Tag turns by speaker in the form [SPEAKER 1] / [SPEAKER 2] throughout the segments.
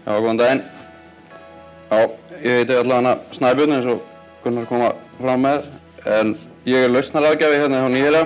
[SPEAKER 1] Já, góðan daginn. Já, ég heiti allavega Snæbjörn eins og Gunnar kom fram með, en ég lausnarráðgjafi hérna hjá Nýherja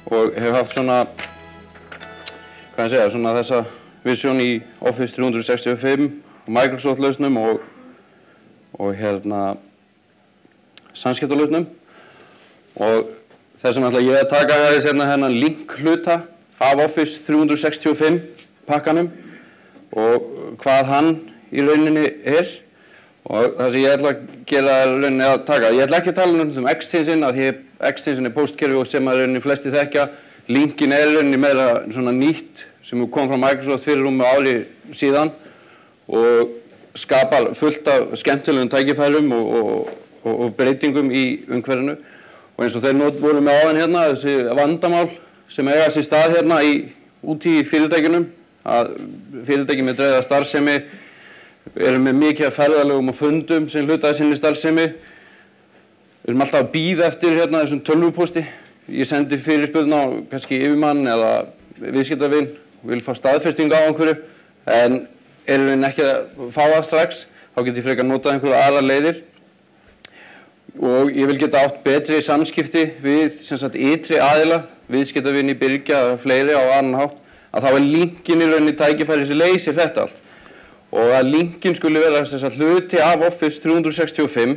[SPEAKER 1] og hef haft svona, hvað ég segja, svona þessa vision í Office 365 og Microsoft lausnum og hérna samskiptalausnum og þess vegna ætla ég að taka aðeins hérna link hluta af Office 365 pakkanum og hvað hann í rauninni og það sem ég ætla að gera er rauninni að taka. Ég ætla ekki að tala um extension af því extension er postkerfi og sem að rauninni flesti þekkja. Linkin er rauninni meira svona nýtt sem kom frá Microsoft fyrir rúmu ári síðan og skapar fullt af skemmtilegum tækifærum og breytingum í umhverfinu og eins og þeir voru með áðan hérna þessi vandamál sem eiga sér stað hérna úti í fyrirtækjunum að fyrirtæki með dreifða starfsemi eru með mikið af ferðalögum og fundum sem hluta af sinni starfsemi. Við erum alltaf að bíða eftir hérna þessum tölvupósti. Ég sendi fyrirspurn á kannski yfirmann eða viðskiptavin og vil fá staðfestingu á einhverju en erum við ekki að fá það strax þá get ég frekar notað einhverju aðrar leiðir og ég vil geta átt betri samskipti við sem sagt ytri aðila, viðskiptavini, Birgja og fleiri á annan hátt að þá linkin í rauninni tækifæri sem leysir þetta allt og að linkin skuli vera þess að hluti af Office 365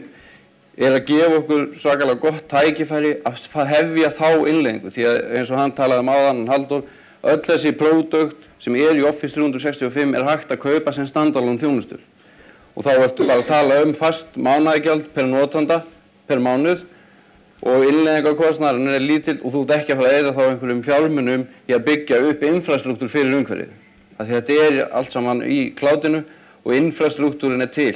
[SPEAKER 1] að gefa okkur svakalega gott tækifæri að hefja þá innleiðingu því að eins og hann talaði áðan Halldór, öll þessi pródökt sem í Office 365 hægt að kaupa sem standalone þjónustur og þá ertu bara að tala fast mánaðargjald per notanda per mánuð og innleiðingarkostnaðurinn er lítill og þú ert ekki að fara að eyða þá einhverjum fjármunum í að byggja upp infrastruktúr fyrir umhverfið. Því þetta er allt saman í cloudinu og infrastruktúrin er til.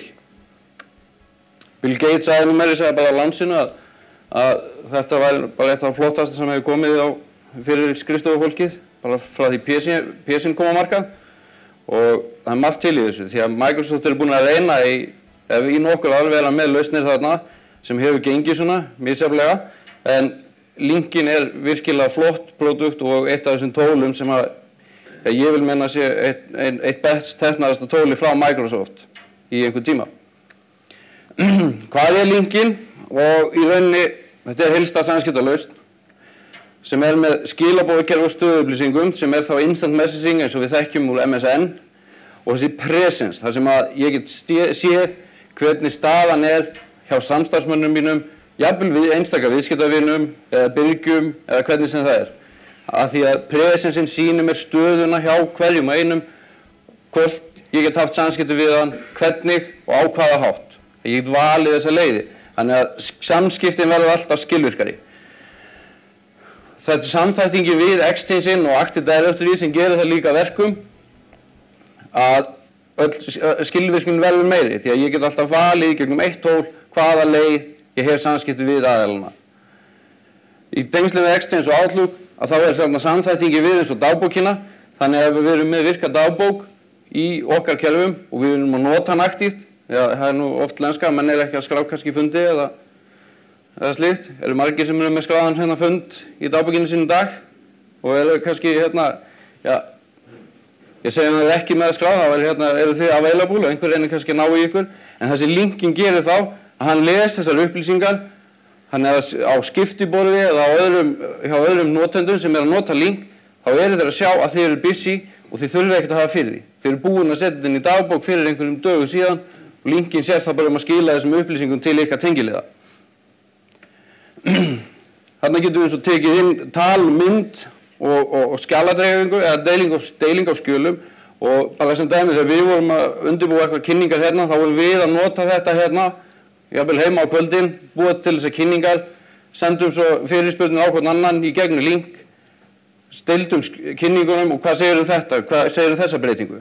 [SPEAKER 1] Bill Gates sagði meira að segja bara á lansinu að þetta var bara eitt af flottasta sem hefur komið fyrir skrifstofufólkið, bara frá því PC-n kom á markað og það er margt til í þessu því að Microsoft eru búin að reyna í nokkur ár vera með lausnir þarna sem hefur gengið svona misjafnlega en linkin er virkilega flott produkt og eitt af þessum tólum sem að ég vil menna sé eitt best teknaðasta tóli frá Microsoft í einhver tíma. Hvað er linkin? Og í rauninni, þetta er heilstæð samskiptalausn sem er með skilaboðakerfi og stöðuupplýsingum sem er þá instant messaging eins og við þekkjum úr MSN og þessi presence, þar sem að ég get séð hvernig staðan er hjá samstarfsmönnum mínum, jafnvel við einstaka viðskiptavinum eða byrgjum eða hvernig sem það er. Af því að presensin sýnir mér stöðuna hjá hverjum og einum, hvort ég get haft samskipti við hann, hvernig og á hvaða hátt. Ég get valið þessa leiði, þannig að samskiptin verður alltaf skilvirkari. Þetta er samþættingi við extension og Active Directory sem gerir það líka verkum að skilvirknin verður meiri, því að ég get alltaf valið í gegnum eitt tól hvaða leið ég hef samskipti við aðeilana. Í tengslum við Extens og Outlook að þá er þarna samþættingi við eins og dagbókina, þannig að við erum með virka dagbók í okkar kerfum og við erum að nota hann aktíft. Það er nú oft lenska, menn er ekki að skrá kannski fundi eða slíkt. Eru margir sem eru með skráðan hérna fund í dagbókinu sínum dag og eru kannski hérna, já, ég segi að það er ekki með að skrá, þá eru þið available og einhver reynir kannski að ná í ykkur, en þessi linkin gerir þá að hann les þessar upplýsingar, hann er á skiptiborði eða hjá öðrum notendum sem er að nota link, þá eru þeir að sjá að þeir eru busy og þeir þurfa ekkert að hafa fyrir því. Þeir eru búin að setja þetta inn í dagbók fyrir einhverjum dögum síðan og linkin sér það bara að skila þessum upplýsingum til ykkar tengiliða. Þarna getum við svo tekið inn talmynd og skjaladreifingu eða deiling á skjölum og bara sem dæmi þegar við vorum að undirbúa eitthvað kynningar hérna þá vorum við að nota þetta hérna jafnvel heima á kvöldin, búa til þessar kynningar, sendum svo fyrirspurnir á hvern annan í gegnum link, stildum kynningunum og hvað segir þetta, hvað segir þessa breytingu.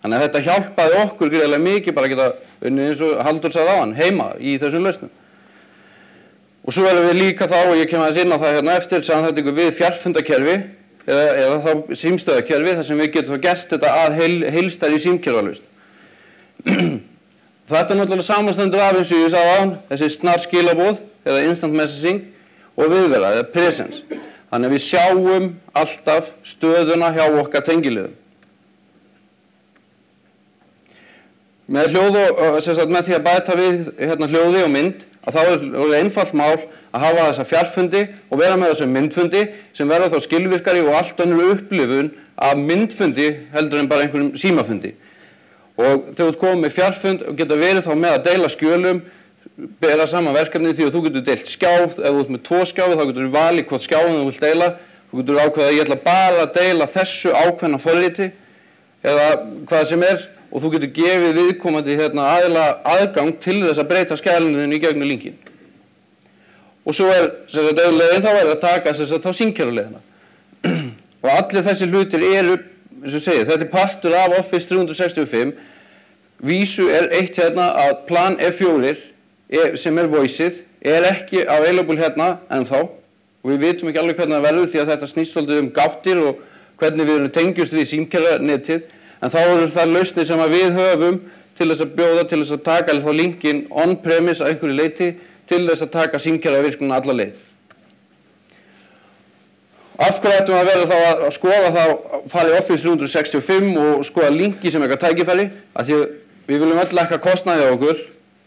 [SPEAKER 1] Þannig að þetta hjálpaði okkur gríðarlega mikið bara að geta unnið eins og Halldór sagði áðan, heima í þessum lausnum. Og svo erum við líka þá, og ég kem aðeins inn á það hérna eftir, samþættingu við fjarfundakerfi eða þá símstöðakerfi þar sem við getum þá gert þetta að heilstæðri símkerfalausn. Þetta er náttúrulega samanstendur af eins og ég sagði áðan, þessi snar skilaboð eða instant messaging og viðvera eða presence. Þannig að við sjáum alltaf stöðuna hjá okkar tengiliðum. Með hljóð og með því að bæta við hljóði og mynd, að þá er einfalt mál að hafa þessa fjarfundi og vera með þessum myndfundi sem verða þá skilvirkari og allt önnur upplifun af myndfundi heldur en bara einhverjum símafundi. Og þegar þú komið með fjarfund og geta verið þá með að deila skjölum, bera saman verkefni því að þú getur deilt skjá, ef þú ert með 2 skjáði þá getur þú valið hvort skjáin þú vilt deila, þú getur ákveðið að ég ætla bara að deila þessu ákveðna forriti eða hvað sem er og þú getur gefið viðkomandi aðila aðgang til þess að breyta skjælinu í gegnum linkin. Og svo auðvitað þá er að taka þá símkerruleiðina. Og allir þessi hlutir eru, eins og segið, þetta er partur af Office 365. Vísu er eitt að plan F4 sem er voiceið er ekki available ennþá og við vitum ekki alveg hvernig það verður því að þetta snýst svolítið gáttir og hvernig við tengjumst við símkerranetið en þá eru það lausnir sem við höfum til þess að bjóða til þess að taka þá linkin on-premise að einhverju leyti til þess að taka símkerravirknina alla leið. Af hverju ættum að vera þá að skoða þá fara í Office 365 og skoða linki sem eitthvað tækifæri af því að við viljum öll lækka kostnaði á okkur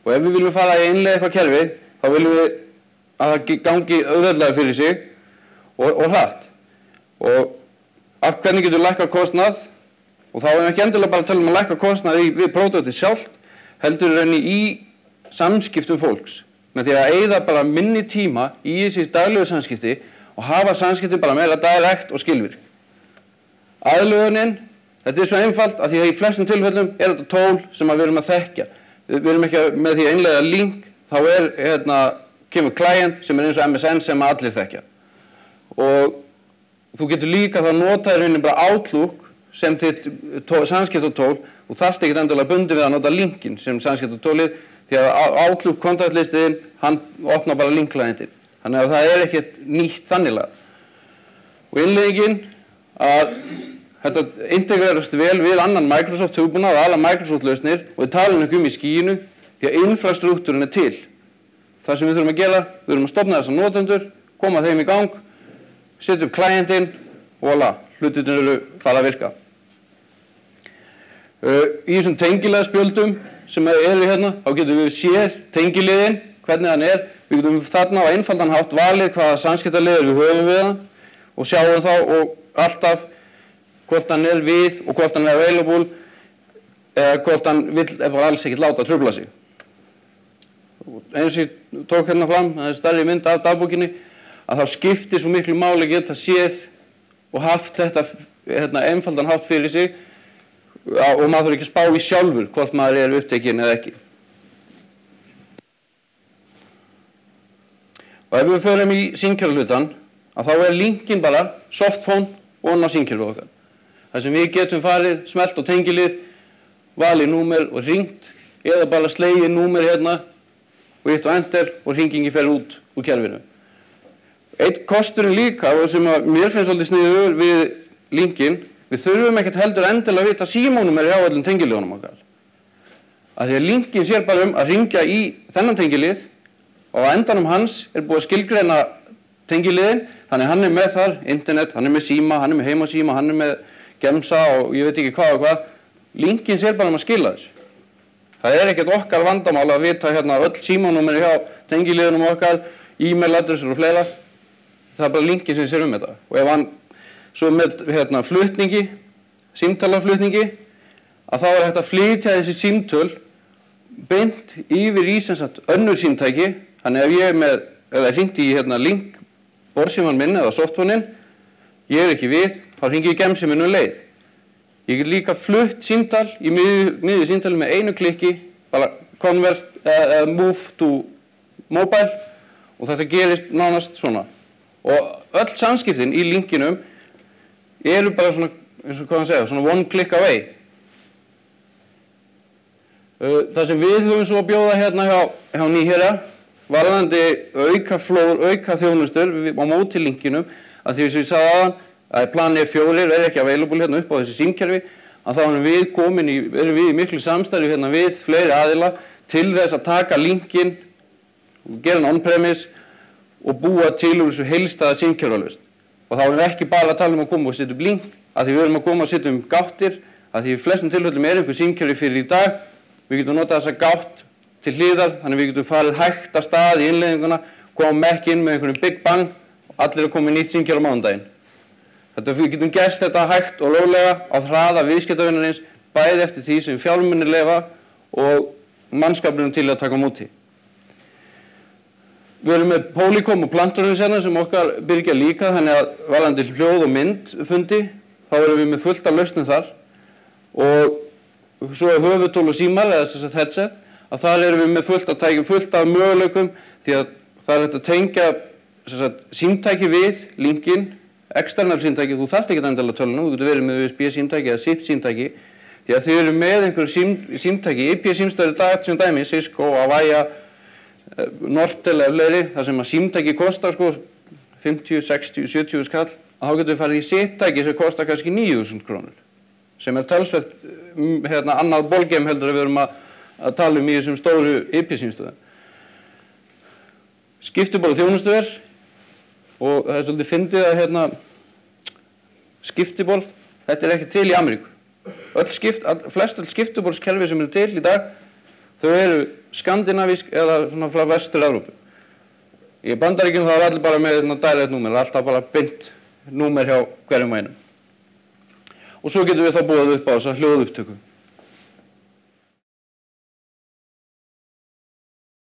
[SPEAKER 1] og ef við viljum fara í innleiða eitthvað kerfi þá viljum við að það gangi auðveldlega fyrir sig og hratt. Og af hvernig getur lækka kostnað og þá erum ekki endilega bara að tala að lækka kostnað við pródúktið sjálft heldur enn í samskiptum fólks með því að eyða bara minni tíma í þessi daglegu samskipti og hafa samskipti bara meira daglegt og skilvirk. Aðlögunin, þetta er svo einfalt að því að í flestum tilfellum er þetta tól sem við erum að þekkja. Við erum ekki með því að innleiða link, þá kemur client sem er eins og MSN sem allir þekkja. Og þú getur líka þá notað bara Outlook sem þitt samskiptatól og þarft ekki endilega bundið við að nota linkin sem samskiptatólið því að Outlook kontaktlistiðinn, hann opnar bara linklæðindin. Þannig að það er ekkert nýtt þanniglega. Og innleiðingin að þetta integrerast vel við annan Microsoft hugbúnað og alla Microsoft lausnir og við talum ekki í skíinu því að infrastruktúrin er til. Það sem við þurfum að gera, við þurfum að stofna þessa notendur, koma þeim í gang, setja upp klientinn og voilà, hlutirnir eru fara að virka. Í þessum tengilegaspjöldum sem eru þá getum við séð tengiliðinn, hvernig hann er. Við getum þarna á einfaldan hátt valið hvaða samskiptaleiðir við höfum við hann og sjáum þá og alltaf hvort hann er við og hvort hann er available eða hvort hann vill bara alls ekkert láta trufla sig. Eins og ég tók fram, það er stærri mynd af dagbókinni, að þá skiptir svo miklu máli að geta séð og haft þetta einfaldan hátt fyrir sig og maður þarf ekki að spá í sjálfur hvort maður er upptekinn eða ekki. Og ef við förum í símkerfahlutann, að þá er linkin bara softphone og á símkerfið okkar. Það sem við getum farið, smellt á tengilið, valið númer og hringt eða bara slegið númer og hitt og enter og hringingi fer út úr kerfinu. Eitt kosturinn líka og sem mér finnst svolítið sniðugur við linkin, við þurfum ekkert heldur endilega að vita símanúmer hjá öllum tengiliðunum okkar. Af því að linkin sér bara að hringja í þennan tengilið og á endanum hans er búið að skilgreina tengiliðin, þannig hann er með þar internet, hann er með síma, hann er með heimasíma, hann er með gemsa og ég veit ekki hvað og hvað. Linkin sér bara að skila þessu. Það er ekkert okkar vandamál að vita öll símanúmeri hjá tengiliðunum okkar, e-mailadressur og fleira. Það er bara linkin sem sér þetta. Og ef hann svo með flutningi, símtalaflutningi, að þá er hægt að flytja þessi símtöl beint yfir í önnur símtæki. Þannig ef ég er eða hringt í link, borðsíman minn eða softphoneinn, ég er ekki við, þá hringi ég gemsíminu leið. Ég get líka flutt símtal í miðju símtali með einu klikki, bara convert eða move to mobile og þetta gerist nánast svona. Og öll samskiptin í linkinum eru bara svona, eins og hvað hann segja, svona one click away. Það sem við höfum svo að bjóða hjá Nýherja, varðandi auka þjónustur á móti linkinum, að því sem ég sagði áðan, að planið 4 er ekki available upp á þessi símkerfi, að þá erum við í miklu samstarfi við fleiri aðila til þess að taka linkin, gera hann on-premise og búa til úr þessu heilstæða símkerfalausn. Og þá erum við ekki bara að tala að koma og setja upp link, að því við erum að koma og setja gáttir, að því í flestum tilfellum einhver símkerfi fyrir í dag Við getum notað þessa gátt til hliðar, þannig við getum farið hægt af stað í innleiðinguna, komum ekki inn með einhverjum big bang og allir er komið nýtt símkerfi á mánudaginn. Við getum gert þetta hægt og rólega á hraða viðskiptavinarins, bæði eftir því sem fjármunir leyfa og mannskapurinn til að taka á móti. Við erum með Polycom og Planturins hérna sem okkar byrgja líka, þannig að varðandi hljóð og mynd fundi, þá erum við með fullt af lausnum þar og svo er höfuðtól og símar eða þess að headset, að þar erum við með fullt af möguleikum því að það er hægt að tengja símtæki við linkinn, external símtæki, þú þarft ekki endilega töluna, þú getur verið með USB símtæki eða SIP símtæki, því að þið eru með einhverju símtæki, IP símstöður í dag sem dæmi, Cisco, Avaya, Nortel eða fleiri, þar sem að símtæki kostar 50, 60, 70 skall, þá getur við farið í SIP-tæki sem kostar kannski 9.000 krónur, sem er talsvert annað bólgem heldur að við erum að tala um í þessum stóru IP símstöðum. Skiptiból og þjónustuver, og það er svolítið fyndið að skiptiból, þetta er ekki til í Ameríku. Flest skiptibólskerfi sem eru til í dag, þau eru skandinavísk eða svona frá Vestur-Evrópu. Í Bandaríkjunum þá er allir bara með direct númer, alltaf bara beint númer hjá hverjum einum. Og svo getum við þá búið upp á þessa hljóðupptöku.